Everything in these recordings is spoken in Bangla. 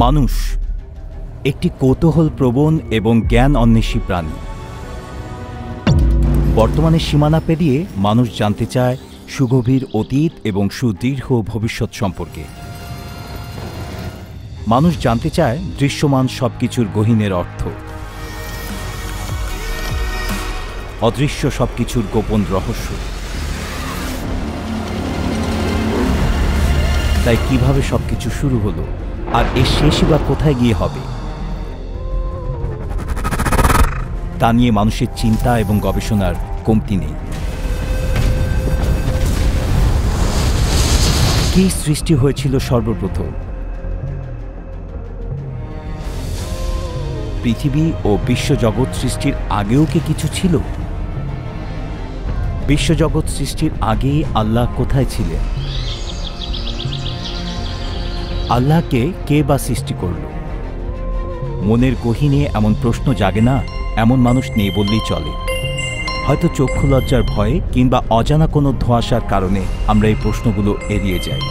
মানুষ একটি কৌতূহলপ্রবণ এবং জ্ঞান অন্বেষী প্রাণী। বর্তমানে সীমানা পেরিয়ে মানুষ জানতে চায় সুগভীর অতীত এবং সুদীর্ঘ ভবিষ্যৎ সম্পর্কে। মানুষ জানতে চায় দৃশ্যমান সবকিছুর গহীনের অর্থ, অদৃশ্য সবকিছুর গোপন রহস্য। তাই কিভাবে সবকিছু শুরু হলো, আর এর শেষই বা কোথায় গিয়ে হবে, তা নিয়ে মানুষের চিন্তা এবং গবেষণার কমতি নেই। কি সৃষ্টি হয়েছিল সর্বপ্রথম? পৃথিবী ও বিশ্বজগৎ সৃষ্টির আগেও কি কিছু ছিল? বিশ্বজগৎ সৃষ্টির আগেই আল্লাহ কোথায় ছিলেন? আল্লাহকে কে বা সৃষ্টি করল? মনের গহীনে এমন প্রশ্ন জাগে না, এমন মানুষ নেই বললেই চলে। হয়তো চক্ষু লজ্জার ভয়ে কিংবা অজানা কোনো ধোঁয়াশার কারণে আমরা এই প্রশ্নগুলো এড়িয়ে যাই।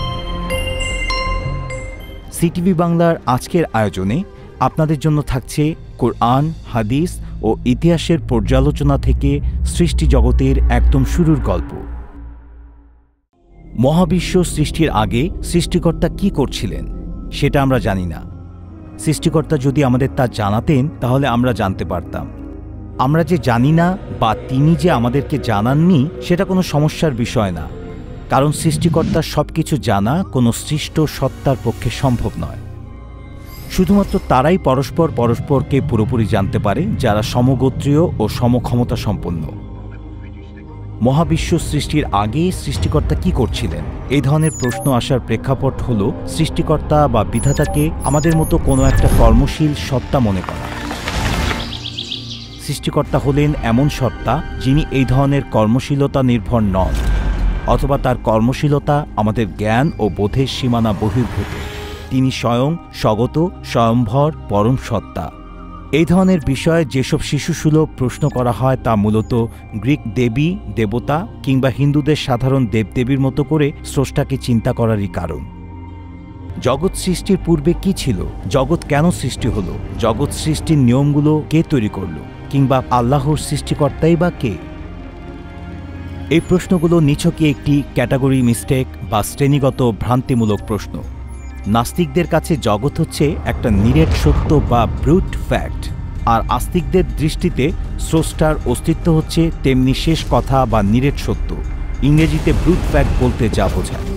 সিটিভি বাংলার আজকের আয়োজনে আপনাদের জন্য থাকছে কোরআন, হাদিস ও ইতিহাসের পর্যালোচনা থেকে সৃষ্টি জগতের একদম শুরুর গল্প। মহাবিশ্ব সৃষ্টির আগে সৃষ্টিকর্তা কি করছিলেন সেটা আমরা জানি না। সৃষ্টিকর্তা যদি আমাদের তা জানাতেন তাহলে আমরা জানতে পারতাম। আমরা যে জানি না বা তিনি যে আমাদেরকে জানাননি সেটা কোনো সমস্যার বিষয় না, কারণ সৃষ্টিকর্তার সবকিছু জানা কোনো সৃষ্ট সত্তার পক্ষে সম্ভব নয়। শুধুমাত্র তারাই পরস্পরকে পুরোপুরি জানতে পারে যারা সমগোত্রীয় ও সমক্ষমতা সম্পন্ন। মহাবিশ্ব সৃষ্টির আগে সৃষ্টিকর্তা কি করছিলেন? এই ধরনের প্রশ্ন আসার প্রেক্ষাপট হল সৃষ্টিকর্তা বা বিধাতাকে আমাদের মতো কোনো একটা কর্মশীল সত্তা মনে করা। সৃষ্টিকর্তা হলেন এমন সত্তা যিনি এই ধরনের কর্মশীলতা নির্ভর নন, অথবা তার কর্মশীলতা আমাদের জ্ঞান ও বোধের সীমানা বহির্ভূত। তিনি স্বয়ং স্বগত, স্বয়ম্ভর, পরম সত্তা। এই ধরনের বিষয়ে যেসব শিশুসুলভ প্রশ্ন করা হয় তা মূলত গ্রিক দেবী দেবতা কিংবা হিন্দুদের সাধারণ দেবদেবীর মতো করে স্রষ্টাকে চিন্তা করারই কারণ। জগৎ সৃষ্টির পূর্বে কি ছিল? জগৎ কেন সৃষ্টি হলো? জগৎ সৃষ্টির নিয়মগুলো কে তৈরি করল? কিংবা আল্লাহর সৃষ্টিকর্তাই বা কে? এই প্রশ্নগুলো নিছকই একটি ক্যাটাগরি মিস্টেক বা শ্রেণীগত ভ্রান্তিমূলক প্রশ্ন। নাস্তিকদের কাছে জগৎ হচ্ছে একটা নিরেট সত্য বা ব্রুট ফ্যাক্ট, আর আস্তিকদের দৃষ্টিতে স্রষ্টার অস্তিত্ব হচ্ছে তেমনি শেষ কথা বা নিরেট সত্য। ইংরেজিতে ব্রুট ফ্যাক্ট বলতে যা বোঝায়।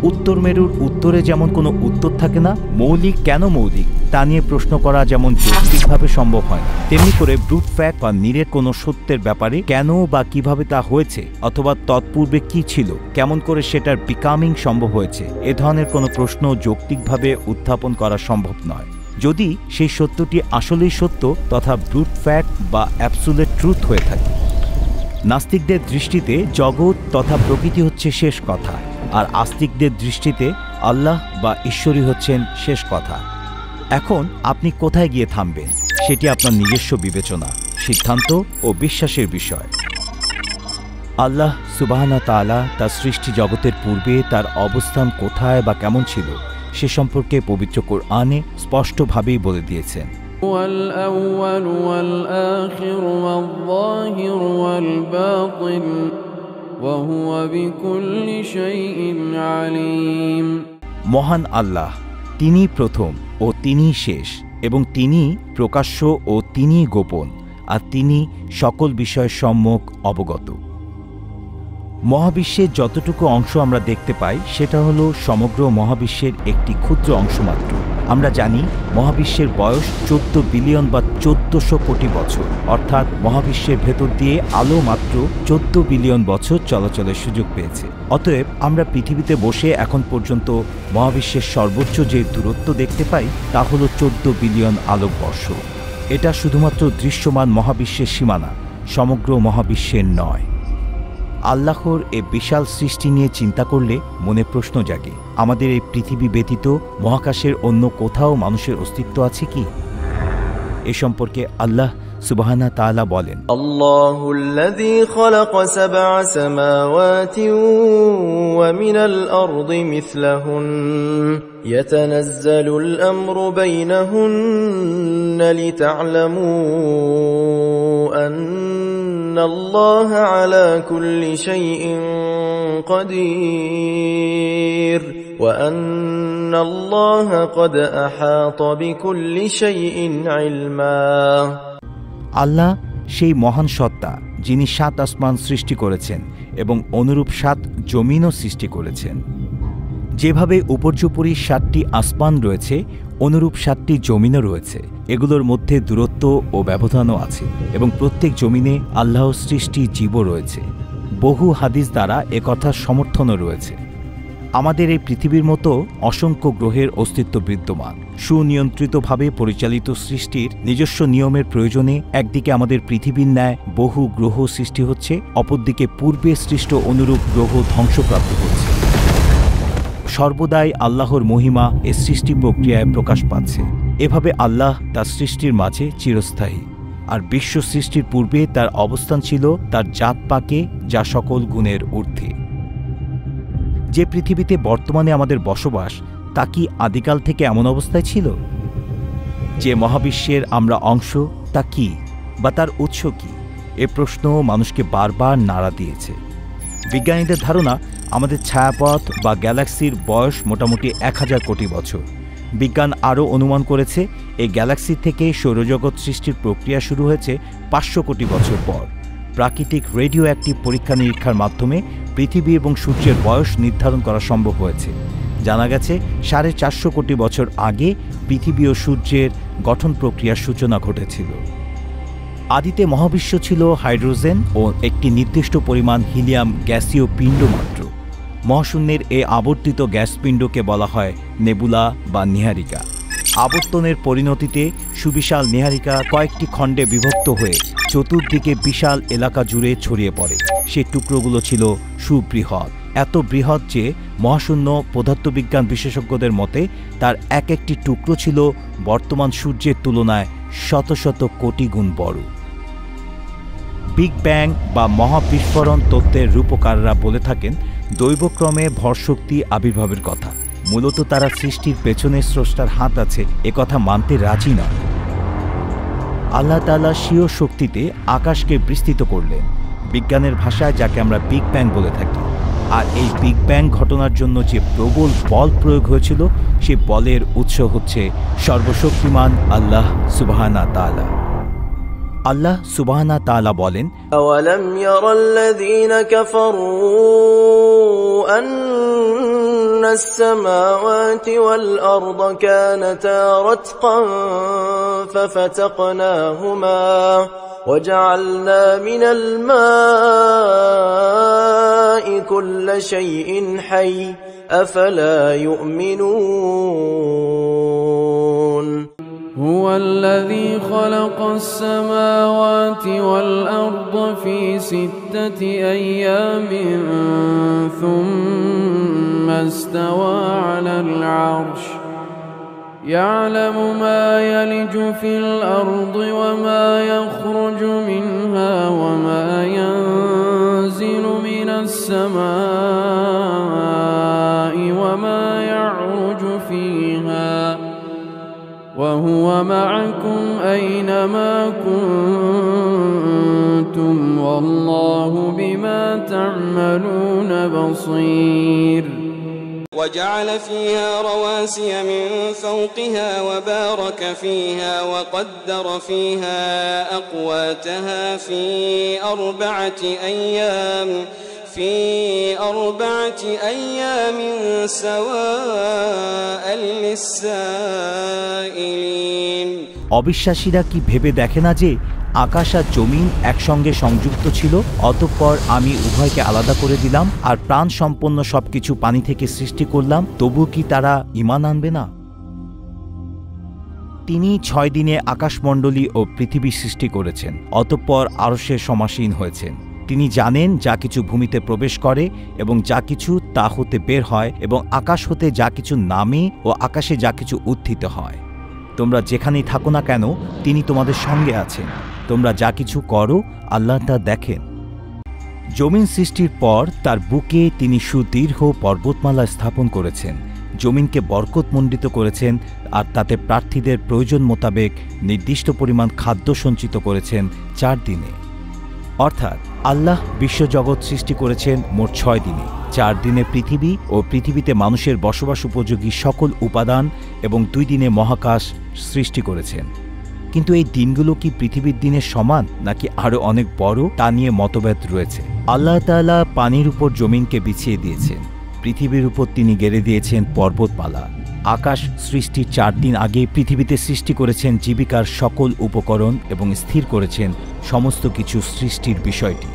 উত্তর মেরুর উত্তরে যেমন কোনো উত্তর থাকে না, মৌলিক কেন মৌলিক তা নিয়ে প্রশ্ন করা যেমন যৌক্তিকভাবে সম্ভব হয় না, তেমনি করে ব্রুট ফ্যাক্ট বা নিরেট কোনো সত্যের ব্যাপারে কেন বা কিভাবে তা হয়েছে, অথবা তৎপূর্বে কি ছিল, কেমন করে সেটার বিকামিং সম্ভব হয়েছে, এ ধরনের কোনো প্রশ্ন যৌক্তিকভাবে উত্থাপন করা সম্ভব নয়। যদি সেই সত্যটি আসলেই সত্য তথা ব্রুট ফ্যাক্ট বা অ্যাবসোলিউট ট্রুথ হয়ে থাকে। নাস্তিকদের দৃষ্টিতে জগৎ তথা প্রকৃতি হচ্ছে শেষ কথা, আর আস্তিকদের দৃষ্টিতে আল্লাহ বা ঈশ্বরই হচ্ছেন শেষ কথা। এখন আপনি কোথায় গিয়ে থামবেন সেটি আপনার নিজস্ব বিবেচনা, সিদ্ধান্ত ও বিশ্বাসের বিষয়। আল্লাহ সুবহানাহু ওয়া তাআলা তার সৃষ্টি জগতের পূর্বে তার অবস্থান কোথায় বা কেমন ছিল সে সম্পর্কে পবিত্র কোরআনে স্পষ্টভাবেই বলে দিয়েছেন। মহান আল্লাহ, তিনি প্রথম ও তিনি শেষ, এবং তিনি প্রকাশ্য ও তিনি গোপন, আর তিনি সকল বিষয়ের সম্যক অবগত। মহাবিশ্বের যতটুকু অংশ আমরা দেখতে পাই সেটা হলো সমগ্র মহাবিশ্বের একটি ক্ষুদ্র অংশ মাত্র। আমরা জানি মহাবিশ্বের বয়স 14 বিলিয়ন বা 1400 কোটি বছর, অর্থাৎ মহাবিশ্বের ভেতর দিয়ে আলো মাত্র 14 বিলিয়ন বছর চলাচলের সুযোগ পেয়েছে। অতএব আমরা পৃথিবীতে বসে এখন পর্যন্ত মহাবিশ্বের সর্বোচ্চ যে দূরত্ব দেখতে পাই তা হলো 14 বিলিয়ন আলোকবর্ষ। এটা শুধুমাত্র দৃশ্যমান মহাবিশ্বের সীমানা, সমগ্র মহাবিশ্বের নয়। আল্লাহর এই বিশাল সৃষ্টি নিয়ে চিন্তা করলে মনে প্রশ্ন জাগে, আমাদের এই পৃথিবী ব্যতীত মহাকাশের অন্য কোথাও মানুষের অস্তিত্ব আছে কি? এ সম্পর্কে আল্লাহ সুবহানাহু তাআলা বলেন, আল্লাহুল্লাযী খালাকা সাবআ সামাওয়াতি ওয়া মিনাল আরদি মিসলাহুন ইয়াতানাজ্জালুল আমরু বাইনাহুন্না লিতা'লামু আন্নাল্লাহা আলা কুল্লি শাইইন কাদির ওয়া আন্নাল্লাহা ক্বাদ আহাতা বিকুল্লি শাইইন ইলমা। আল্লাহ সেই মহান সত্তা যিনি 7 আসমান সৃষ্টি করেছেন এবং অনুরূপ 7 জমিনও সৃষ্টি করেছেন। যেভাবে উপর্যুপরি 7টি আসমান রয়েছে, অনুরূপ 7টি জমিনও রয়েছে। এগুলোর মধ্যে দূরত্ব ও ব্যবধানও আছে এবং প্রত্যেক জমিনে আল্লাহর সৃষ্টি জীবও রয়েছে। বহু হাদিস দ্বারা একথার সমর্থনও রয়েছে। আমাদের এই পৃথিবীর মতো অসংখ্য গ্রহের অস্তিত্ব বিদ্যমান। সুনিয়ন্ত্রিতভাবে পরিচালিত সৃষ্টির নিজস্ব নিয়মের প্রয়োজনে একদিকে আমাদের পৃথিবীর ন্যায় বহু গ্রহ সৃষ্টি হচ্ছে, অপরদিকে পূর্বে সৃষ্ট অনুরূপ গ্রহ ধ্বংসপ্রাপ্ত হচ্ছে। সর্বদাই আল্লাহর মহিমা এ সৃষ্টি প্রক্রিয়ায় প্রকাশ পাচ্ছে। এভাবে আল্লাহ তার সৃষ্টির মাঝে চিরস্থায়ী, আর বিশ্ব সৃষ্টির পূর্বে তার অবস্থান ছিল তার জাত পাকে, যা সকল গুণের ঊর্ধ্বে। যে পৃথিবীতে বর্তমানে আমাদের বসবাস, তা কি আদিকাল থেকে এমন অবস্থায় ছিল? যে মহাবিশ্বের আমরা অংশ, তা কি বা তার উৎস কি? এ প্রশ্ন মানুষকে বারবার নাড়া দিয়েছে। বিজ্ঞানীদের ধারণা, আমাদের ছায়াপথ বা গ্যালাক্সির বয়স মোটামুটি 1000 কোটি বছর। বিজ্ঞান আরও অনুমান করেছে, এই গ্যালাক্সি থেকে সৌরজগৎ সৃষ্টির প্রক্রিয়া শুরু হয়েছে 500 কোটি বছর পর। প্রাকৃতিক রেডিও অ্যাক্টিভ পরীক্ষা নিরীক্ষার মাধ্যমে পৃথিবী এবং সূর্যের বয়স নির্ধারণ করা সম্ভব হয়েছে। জানা গেছে 450 কোটি বছর আগে পৃথিবী ও সূর্যের গঠন প্রক্রিয়ার সূচনা ঘটেছিল। আদিতে মহাবিশ্ব ছিল হাইড্রোজেন ও একটি নির্দিষ্ট পরিমাণ হিলিয়াম গ্যাসীয় পিণ্ড মাত্র। মহাশূন্যের এ আবর্তিত গ্যাস পিণ্ডকে বলা হয় নেবুলা বা নীহারিকা। আবর্তনের পরিণতিতে সুবিশাল নীহারিকা কয়েকটি খণ্ডে বিভক্ত হয়ে চতুর্দিকে বিশাল এলাকা জুড়ে ছড়িয়ে পড়ে। সেই টুকরোগুলো ছিল সুবৃহৎ, এত বৃহৎ যে মহাশূন্য পদার্থবিজ্ঞান বিশেষজ্ঞদের মতে তার এক একটি টুকরো ছিল বর্তমান সূর্যের তুলনায় শত শত কোটি গুণ বড়। বিগ ব্যাং বা মহাবিস্ফোরণ তত্ত্বের রূপকাররা বলে থাকেন দৈবক্রমে ভরশক্তি আবির্ভাবের কথা। মূলত তারা সৃষ্টির পেছনে স্রষ্টার হাত আছে একথা মানতে রাজি নয়। আল্লাহ তাআলা স্বীয় শক্তিতে আকাশকে বিস্তৃত করলেন, বিজ্ঞানের ভাষায় যাকে আমরা বিগ ব্যাং বলে থাকি। আর এই বিগ ব্যাং ঘটনার জন্য যে প্রবল বল প্রয়োগ হয়েছিল, সে বলের উৎস হচ্ছে সর্বশক্তিমান আল্লাহ সুবহানাহু তাআলা। আল্লাহ সুবহানাহু তাআলা বলেন, আওয়ালাম ইয়ারাল্লাযীনা কাফারু আন্নাস সামাওয়াতি ওয়াল আরদা কানাতা রাতকান ফাফাতাকনাহুমা وجعلنا من الماء كل شيء حي أفلا يؤمنون هو الذي خلق السماوات والأرض في 6 أيام ثم استوى على العرش يعلم ما يلج في الأرض وما يخرج منها وما ينزل من السماء وما يعرج فيها وهو معكم أينما كنتم والله بما تعملون بصير وجعل فيها رواسي من فوقها وبارك فيها وقدر فيها أقواتها في 4 أيام سواء للسائلين। অবিশ্বাসীরা কি ভেবে দেখে না যে আকাশ আর জমিন একসঙ্গে সংযুক্ত ছিল, অতঃপর আমি উভয়কে আলাদা করে দিলাম আর প্রাণ সম্পন্ন সবকিছু পানি থেকে সৃষ্টি করলাম, তবু কি তারা ঈমান আনবে না? তিনি 6 দিনে আকাশমণ্ডলী ও পৃথিবী সৃষ্টি করেছেন, অতঃপর আরশে সমাসীন হয়েছেন। তিনি জানেন যা কিছু ভূমিতে প্রবেশ করে এবং যা কিছু তা হতে বের হয়, এবং আকাশ হতে যা কিছু নামে ও আকাশে যা কিছু উত্থিত হয়। তোমরা যেখানেই থাকো না কেন তিনি তোমাদের সঙ্গে আছেন। তোমরা যা কিছু করো আল্লাহ তা দেখেন। জমিন সৃষ্টির পর তার বুকে তিনি সুদীর্ঘ পর্বতমালা স্থাপন করেছেন, জমিনকে বরকতমণ্ডিত করেছেন, আর তাতে প্রার্থীদের প্রয়োজন মোতাবেক নির্দিষ্ট পরিমাণ খাদ্য সঞ্চিত করেছেন 4 দিনে। অর্থাৎ আল্লাহ বিশ্বজগৎ সৃষ্টি করেছেন মোট 6 দিনে। 4 দিনে পৃথিবী ও পৃথিবীতে মানুষের বসবাস উপযোগী সকল উপাদান এবং 2 দিনে মহাকাশ সৃষ্টি করেছেন। কিন্তু এই দিনগুলো কি পৃথিবীর দিনের সমান নাকি আরও অনেক বড়, তা নিয়ে মতভেদ রয়েছে। আল্লাহ তাআলা পানির উপর জমিনকে বিছিয়ে দিয়েছেন, পৃথিবীর উপর তিনি গেড়ে দিয়েছেন পর্বতমালা। আকাশ সৃষ্টির 4 দিন আগে পৃথিবীতে সৃষ্টি করেছেন জীবিকার সকল উপকরণ এবং স্থির করেছেন সমস্ত কিছু সৃষ্টির বিষয়টি।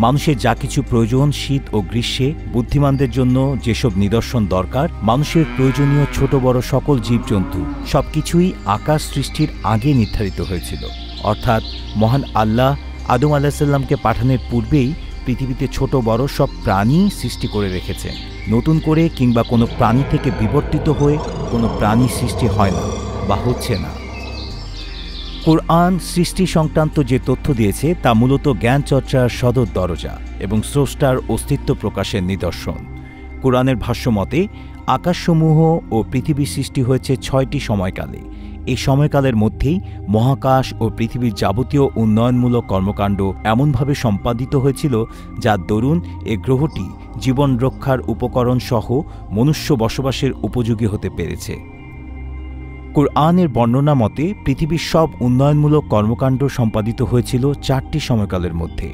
মানুষের যা কিছু প্রয়োজন শীত ও গ্রীষ্মে, বুদ্ধিমানদের জন্য যেসব নিদর্শন দরকার, মানুষের প্রয়োজনীয় ছোট বড় সকল জীবজন্তু সবকিছুই আকাশ সৃষ্টির আগে নির্ধারিত হয়েছিল। অর্থাৎ মহান আল্লাহ আদম আলাইহিসসালামকে পাঠানোর পূর্বেই পৃথিবীতে ছোট বড় সব প্রাণী সৃষ্টি করে রেখেছেন। নতুন করে কিংবা কোনো প্রাণী থেকে বিবর্তিত হয়ে কোনো প্রাণী সৃষ্টি হয় না বা হচ্ছে না। কোরআন সৃষ্টি সংক্রান্ত যে তথ্য দিয়েছে তা মূলত জ্ঞান চর্চার সদর দরজা এবং স্রষ্টার অস্তিত্ব প্রকাশের নিদর্শন। কোরআনের ভাষ্যমতে আকাশসমূহ ও পৃথিবী সৃষ্টি হয়েছে 6টি সময়কালে। এই সময়কালের মধ্যেই মহাকাশ ও পৃথিবীর যাবতীয় উন্নয়নমূলক কর্মকাণ্ড এমনভাবে সম্পাদিত হয়েছিল যার দরুন এ গ্রহটি জীবন রক্ষার উপকরণ সহ মনুষ্য বসবাসের উপযোগী হতে পেরেছে। কোরআনের বর্ণনা মতে পৃথিবীর সব উন্নয়নমূলক কর্মকাণ্ড সম্পাদিত হয়েছিল 4টি সময়কালের মধ্যে।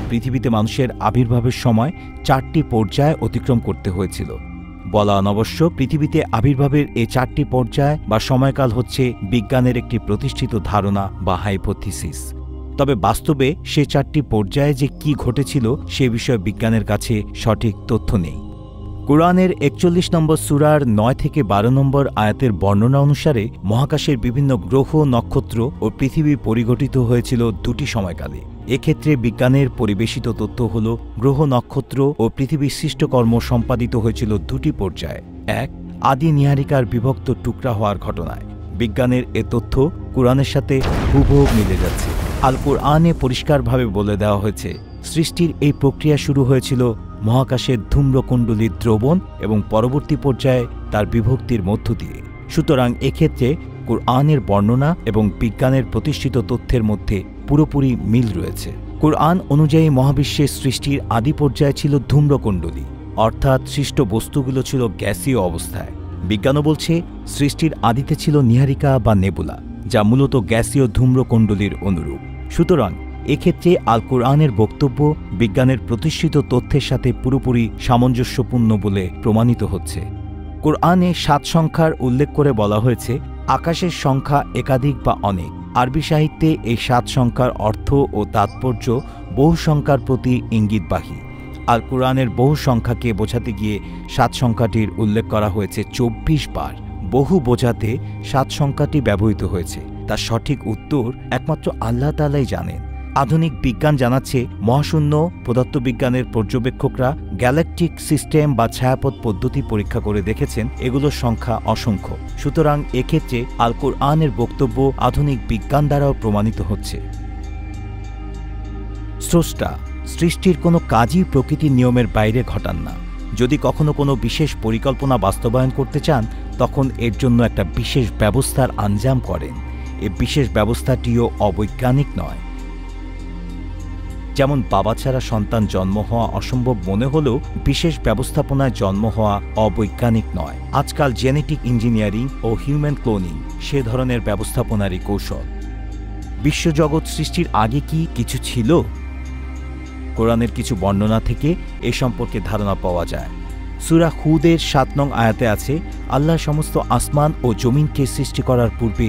পৃথিবীতে মানুষের আবির্ভাবের সময় 4টি পর্যায় অতিক্রম করতে হয়েছিল। বলা অনবশ্য, পৃথিবীতে আবির্ভাবের এই 4টি পর্যায় বা সময়কাল হচ্ছে বিজ্ঞানের একটি প্রতিষ্ঠিত ধারণা বা হাইপোথিসিস। তবে বাস্তবে সে 4টি পর্যায়ে যে কি ঘটেছিল সে বিষয়ে বিজ্ঞানের কাছে সঠিক তথ্য নেই। কোরআনের 41 নম্বর সূরার 9 থেকে 12 নম্বর আয়াতের বর্ণনা অনুসারে মহাকাশের বিভিন্ন গ্রহ, নক্ষত্র ও পৃথিবী পরিগঠিত হয়েছিল 2টি সময়কালে। এক্ষেত্রে বিজ্ঞানের পরিবেশিত তথ্য হল গ্রহ, নক্ষত্র ও পৃথিবীর সৃষ্টকর্ম সম্পাদিত হয়েছিল 2টি পর্যায়ে। 1. আদি নীহারিকার বিভক্ত টুকরা হওয়ার ঘটনায়। বিজ্ঞানের এ তথ্য কোরআনের সাথে হুবহু মিলে যাচ্ছে। আল কোরআনে পরিষ্কারভাবে বলে দেওয়া হয়েছে সৃষ্টির এই প্রক্রিয়া শুরু হয়েছিল মহাকাশের ধূম্রকুণ্ডলীর দ্রবণ এবং পরবর্তী পর্যায়ে তার বিভক্তির মধ্য দিয়ে। সুতরাং এক্ষেত্রে কোরআনের বর্ণনা এবং বিজ্ঞানের প্রতিষ্ঠিত তথ্যের মধ্যে পুরোপুরি মিল রয়েছে। কোরআন অনুযায়ী মহাবিশ্বের সৃষ্টির আদি পর্যায়ে ছিল ধূম্রকুণ্ডলী, অর্থাৎ সৃষ্ট বস্তুগুলো ছিল গ্যাসীয় অবস্থায়। বিজ্ঞানও বলছে সৃষ্টির আদিতে ছিল নীহারিকা বা নেবুলা, যা মূলত গ্যাসীয় ধূম্রকুণ্ডলীর অনুরূপ। সুতরাং এক্ষেত্রে আল কোরআনের বক্তব্য বিজ্ঞানের প্রতিষ্ঠিত তথ্যের সাথে পুরোপুরি সামঞ্জস্যপূর্ণ বলে প্রমাণিত হচ্ছে। কোরআনে 7 সংখ্যার উল্লেখ করে বলা হয়েছে আকাশের সংখ্যা একাধিক বা অনেক। আরবি সাহিত্যে এই 7 সংখ্যার অর্থ ও তাৎপর্য বহু সংখ্যার প্রতি ইঙ্গিতবাহী। আল কোরআনের বহু সংখ্যাকে বোঝাতে গিয়ে 7 সংখ্যাটির উল্লেখ করা হয়েছে 24 বার। বহু বোঝাতে 7 সংখ্যাটি ব্যবহৃত হয়েছে। তার সঠিক উত্তর একমাত্র আল্লাহ তাআলাই জানেন। আধুনিক বিজ্ঞান জানাচ্ছে মহাশূন্য পদার্থবিজ্ঞানের পর্যবেক্ষকরা গ্যালাকটিক সিস্টেম বা ছায়াপথ পদ্ধতি পরীক্ষা করে দেখেছেন এগুলোর সংখ্যা অসংখ্য। সুতরাং এক্ষেত্রে আল কোরআনের বক্তব্য আধুনিক বিজ্ঞান দ্বারাও প্রমাণিত হচ্ছে। স্রষ্টা সৃষ্টির কোনো কাজই প্রকৃতির নিয়মের বাইরে ঘটান না। যদি কখনো কোনো বিশেষ পরিকল্পনা বাস্তবায়ন করতে চান তখন এর জন্য একটা বিশেষ ব্যবস্থার আঞ্জাম করেন। এ বিশেষ ব্যবস্থাটিও অবৈজ্ঞানিক নয়। যেমন বাবা ছাড়া সন্তান জন্ম হওয়া অসম্ভব মনে হলেও বিশেষ ব্যবস্থাপনায় জন্ম হওয়া অবৈজ্ঞানিক নয়। আজকাল জেনেটিক ইঞ্জিনিয়ারিং ও হিউম্যান ক্লোনিং সে ধরনের ব্যবস্থাপনারই কৌশল। বিশ্বজগৎ সৃষ্টির আগে কি কিছু ছিল? কোরআনের কিছু বর্ণনা থেকে এ সম্পর্কে ধারণা পাওয়া যায়। সূরা হুদের 7 নং আয়াতে আছে, আল্লাহ সমস্ত আসমান ও জমিনকে সৃষ্টি করার পূর্বে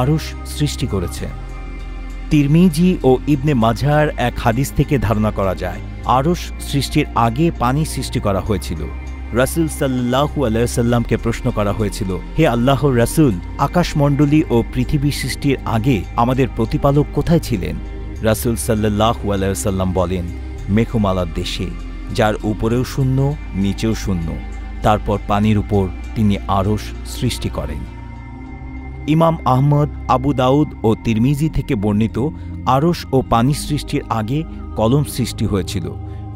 আরশ সৃষ্টি করেছেন। তিরমিজি ও ইবনে মাজার এক হাদিস থেকে ধারণা করা যায় আরশ সৃষ্টির আগে পানি সৃষ্টি করা হয়েছিল। রাসূল সাল্লাল্লাহু আলাইহি ওয়াসাল্লামকে প্রশ্ন করা হয়েছিল, হে আল্লাহর রাসূল, আকাশমণ্ডলী ও পৃথিবী সৃষ্টির আগে আমাদের প্রতিপালক কোথায় ছিলেন? রাসূল সাল্লাল্লাহু আলাইহি ওয়াসাল্লাম বলেন, মেঘমালার দেশে, যার উপরেও শূন্য নিচেও শূন্য। তারপর পানির উপর তিনি আরশ সৃষ্টি করেন। ইমাম আহমদ, আবু দাউদ ও তিরমিজি থেকে বর্ণিত, আরশ ও পানি সৃষ্টির আগে কলম সৃষ্টি হয়েছিল।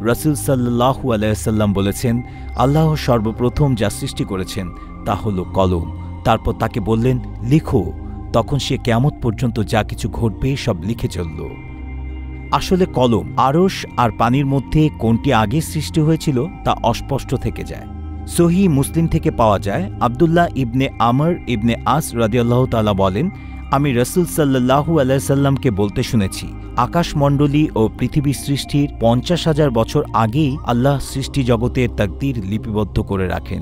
রাসূল সাল্লাল্লাহু আলাইহি সাল্লাম বলেছেন, আল্লাহ সর্বপ্রথম যা সৃষ্টি করেছেন তা হলো কলম। তারপর তাকে বললেন, লিখো। তখন সে কিয়ামত পর্যন্ত যা কিছু ঘটবে সব লিখে চলল। আসলে কলম, আরশ আর পানির মধ্যে কোনটি আগে সৃষ্টি হয়েছিল তা অস্পষ্ট থেকে যায়। সহিহ মুসলিম থেকে পাওয়া যায়, আব্দুল্লাহ ইবনে আমর ইবনে আস রাদিয়াল্লাহু তাআলা বলেন, আমি রাসূল সাল্লাল্লাহু আলাইহি সাল্লামকে বলতে শুনেছি, আকাশমণ্ডলী ও পৃথিবী সৃষ্টির 50,000 বছর আগেই আল্লাহ সৃষ্টি জগতের তাকদীর লিপিবদ্ধ করে রাখেন।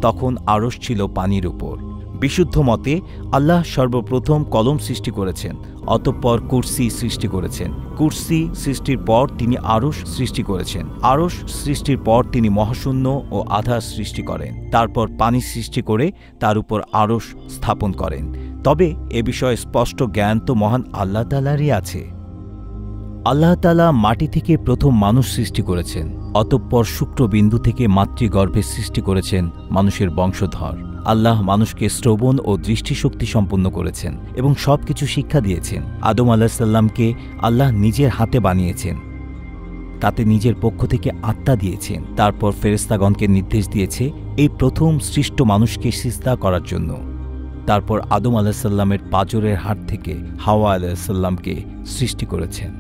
তখন আরশ ছিল পানির উপর। বিশুদ্ধ মতে আল্লাহ সর্বপ্রথম কলম সৃষ্টি করেছেন, অতঃপর কুরসি সৃষ্টি করেছেন। কুরসি সৃষ্টির পর তিনি আরশ সৃষ্টি করেছেন। আরশ সৃষ্টির পর তিনি মহাশূন্য ও আধার সৃষ্টি করেন। তারপর পানি সৃষ্টি করে তার উপর আরশ স্থাপন করেন। তবে এ বিষয়ে স্পষ্ট জ্ঞান তো মহান আল্লাহ তাআলারই আছে। আল্লাহ তাআলা মাটি থেকে প্রথম মানুষ সৃষ্টি করেছেন, অতঃপর শুক্রবিন্দু থেকে মাতৃগর্ভে সৃষ্টি করেছেন মানুষের বংশধর। আল্লাহ মানুষকে শ্রবণ ও দৃষ্টিশক্তি সম্পন্ন করেছেন এবং সবকিছু শিক্ষা দিয়েছেন। আদম আলাইহিস সালামকে আল্লাহ নিজের হাতে বানিয়েছেন, তাতে নিজের পক্ষ থেকে আত্মা দিয়েছেন। তারপর ফেরেশতাগণকে নির্দেশ দিয়েছে এই প্রথম সৃষ্ট মানুষকে সিজদা করার জন্য। তারপর আদম আলাইহিস সালামের পাঁজরের হাড় থেকে হাওয়া আলাইহিস সালামকে সৃষ্টি করেছেন।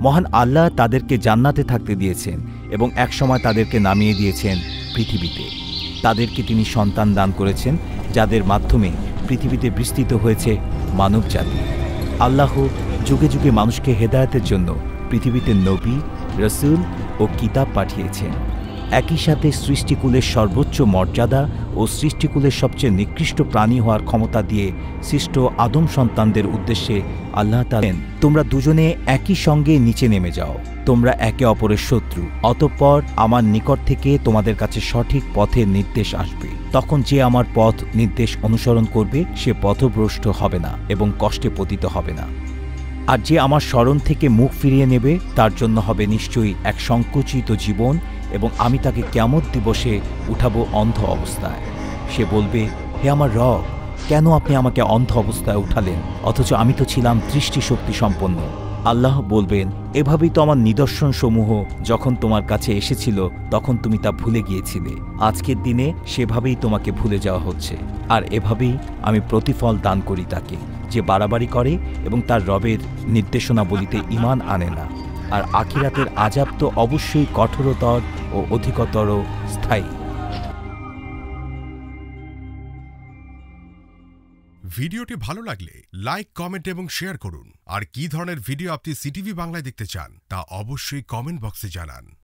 মহান আল্লাহ তাদেরকে জান্নাতে থাকতে দিয়েছেন এবং একসময় তাদেরকে নামিয়ে দিয়েছেন পৃথিবীতে। তাদেরকে তিনি সন্তান দান করেছেন, যাদের মাধ্যমে পৃথিবীতে বিস্তৃত হয়েছে মানবজাতি। আল্লাহ যুগে যুগে মানুষকে হেদায়েতের জন্য পৃথিবীতে নবী, রাসূল ও কিতাব পাঠিয়েছেন। একই সাথে সৃষ্টিকুলের সর্বোচ্চ মর্যাদা ও সৃষ্টিকুলের সবচেয়ে নিকৃষ্ট প্রাণী হওয়ার ক্ষমতা দিয়ে সৃষ্ট আদম সন্তানদের উদ্দেশ্যে আল্লাহ তাআলা, তোমরা দুজনে একই সঙ্গে নিচে নেমে যাও, তোমরা একে অপরের শত্রু, অতঃপর আমার নিকট থেকে তোমাদের কাছে সঠিক পথের নির্দেশ আসবে। তখন যে আমার পথ নির্দেশ অনুসরণ করবে সে পথভ্রষ্ট হবে না এবং কষ্টে পতিত হবে না। আর যে আমার স্মরণ থেকে মুখ ফিরিয়ে নেবে তার জন্য হবে নিশ্চয়ই এক সংকুচিত জীবন, এবং আমি তাকে কিয়ামত দিবসে উঠাবো অন্ধ অবস্থায়। সে বলবে, হে আমার রব, কেন আপনি আমাকে অন্ধ অবস্থায় উঠালেন, অথচ আমি তো ছিলাম দৃষ্টিশক্তি সম্পন্ন। আল্লাহ বলবেন, এভাবেই তো আমার নিদর্শন সমূহ যখন তোমার কাছে এসেছিল তখন তুমি তা ভুলে গিয়েছিলে। আজকের দিনে সেভাবেই তোমাকে ভুলে যাওয়া হচ্ছে। আর এভাবেই আমি প্রতিফল দান করি তাকে যে বাড়াবাড়ি করে এবং তার রবের নির্দেশনাবলিতে ঈমান আনে না। আর আখিরাতের আযাব তো অবশ্যই কঠোরতর ও অধিকতর স্থায়ী। ভিডিওটি ভালো লাগলে লাইক, কমেন্ট এবং শেয়ার করুন। আর কি ধরনের ভিডিও আপনি সিটিভি বাংলায় দেখতে চান তা অবশ্যই কমেন্ট বক্সে জানান।